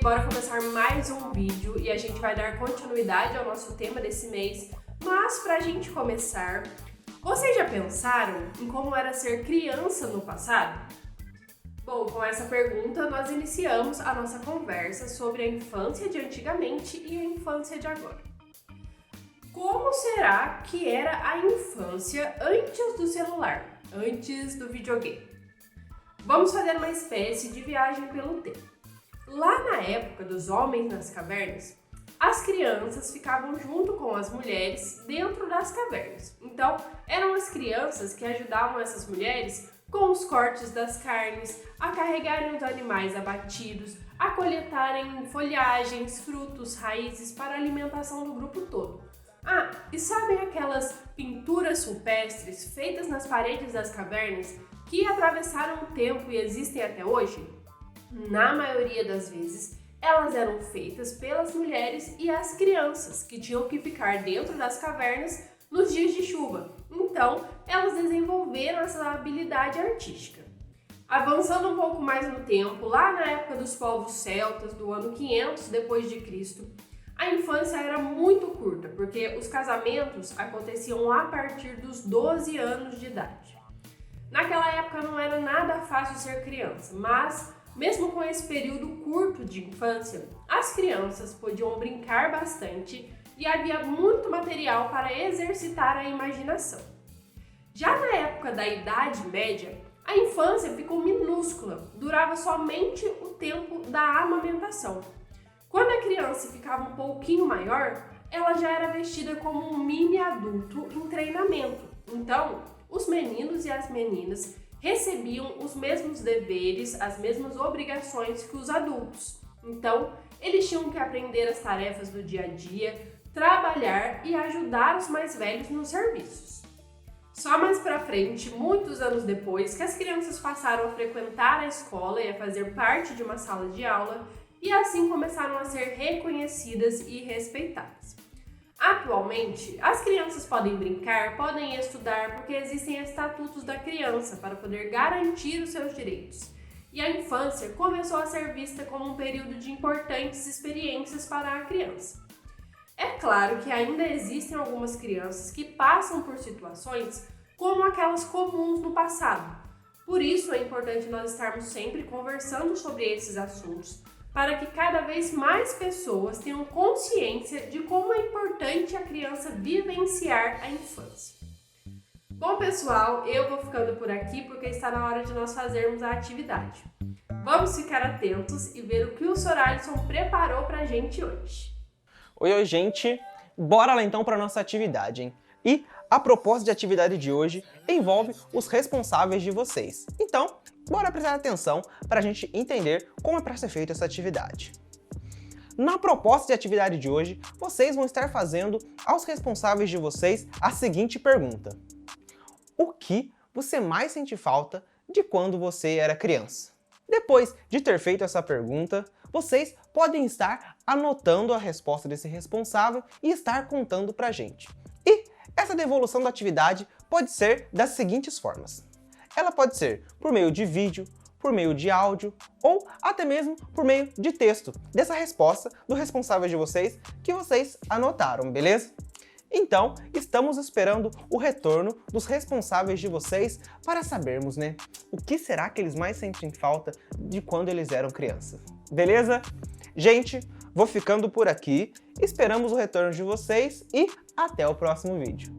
bora começar mais um vídeo e a gente vai dar continuidade ao nosso tema desse mês. Mas pra gente começar, vocês já pensaram em como era ser criança no passado? Bom, com essa pergunta nós iniciamos a nossa conversa sobre a infância de antigamente e a infância de agora. Como será que era a infância antes do celular, antes do videogame? Vamos fazer uma espécie de viagem pelo tempo. Lá na época dos homens nas cavernas, as crianças ficavam junto com as mulheres dentro das cavernas. Então, eram as crianças que ajudavam essas mulheres com os cortes das carnes, a carregarem os animais abatidos, a coletarem folhagens, frutos, raízes para a alimentação do grupo todo. Ah, e sabem aquelas pinturas rupestres feitas nas paredes das cavernas que atravessaram o tempo e existem até hoje? Na maioria das vezes, elas eram feitas pelas mulheres e as crianças, que tinham que ficar dentro das cavernas nos dias de chuva. Então, elas desenvolveram essa habilidade artística. Avançando um pouco mais no tempo, lá na época dos povos celtas, do ano 500 depois de Cristo, a infância era muito curta, porque os casamentos aconteciam a partir dos 12 anos de idade. Naquela época não era nada fácil ser criança, mas mesmo com esse período curto de infância, as crianças podiam brincar bastante e havia muito material para exercitar a imaginação. Já na época da Idade Média, a infância ficou minúscula, durava somente o tempo da amamentação. Quando a criança ficava um pouquinho maior, ela já era vestida como um mini adulto em treinamento. Então, os meninos e as meninas recebiam os mesmos deveres, as mesmas obrigações que os adultos. Então, eles tinham que aprender as tarefas do dia a dia, trabalhar e ajudar os mais velhos nos serviços. Só mais pra frente, muitos anos depois, que as crianças passaram a frequentar a escola e a fazer parte de uma sala de aula, e assim começaram a ser reconhecidas e respeitadas. Atualmente, as crianças podem brincar, podem estudar, porque existem estatutos da criança para poder garantir os seus direitos. E a infância começou a ser vista como um período de importantes experiências para a criança. É claro que ainda existem algumas crianças que passam por situações como aquelas comuns no passado. Por isso é importante nós estarmos sempre conversando sobre esses assuntos, para que cada vez mais pessoas tenham consciência de como é importante a criança vivenciar a infância. Bom, pessoal, eu vou ficando por aqui porque está na hora de nós fazermos a atividade. Vamos ficar atentos e ver o que o Sr. Alisson preparou pra gente hoje. Oi, gente! Bora lá então para nossa atividade, hein? E a proposta de atividade de hoje envolve os responsáveis de vocês. Então, bora prestar atenção para a gente entender como é para ser feita essa atividade. Na proposta de atividade de hoje, vocês vão estar fazendo aos responsáveis de vocês a seguinte pergunta: o que você mais sente falta de quando você era criança? Depois de ter feito essa pergunta, vocês podem estar anotando a resposta desse responsável e estar contando pra gente. E essa devolução da atividade pode ser das seguintes formas. Ela pode ser por meio de vídeo, por meio de áudio ou até mesmo por meio de texto dessa resposta do responsável de vocês que vocês anotaram, beleza? Então, estamos esperando o retorno dos responsáveis de vocês para sabermos, né, o que será que eles mais sentem falta de quando eles eram crianças. Beleza? Gente, vou ficando por aqui, esperamos o retorno de vocês e até o próximo vídeo.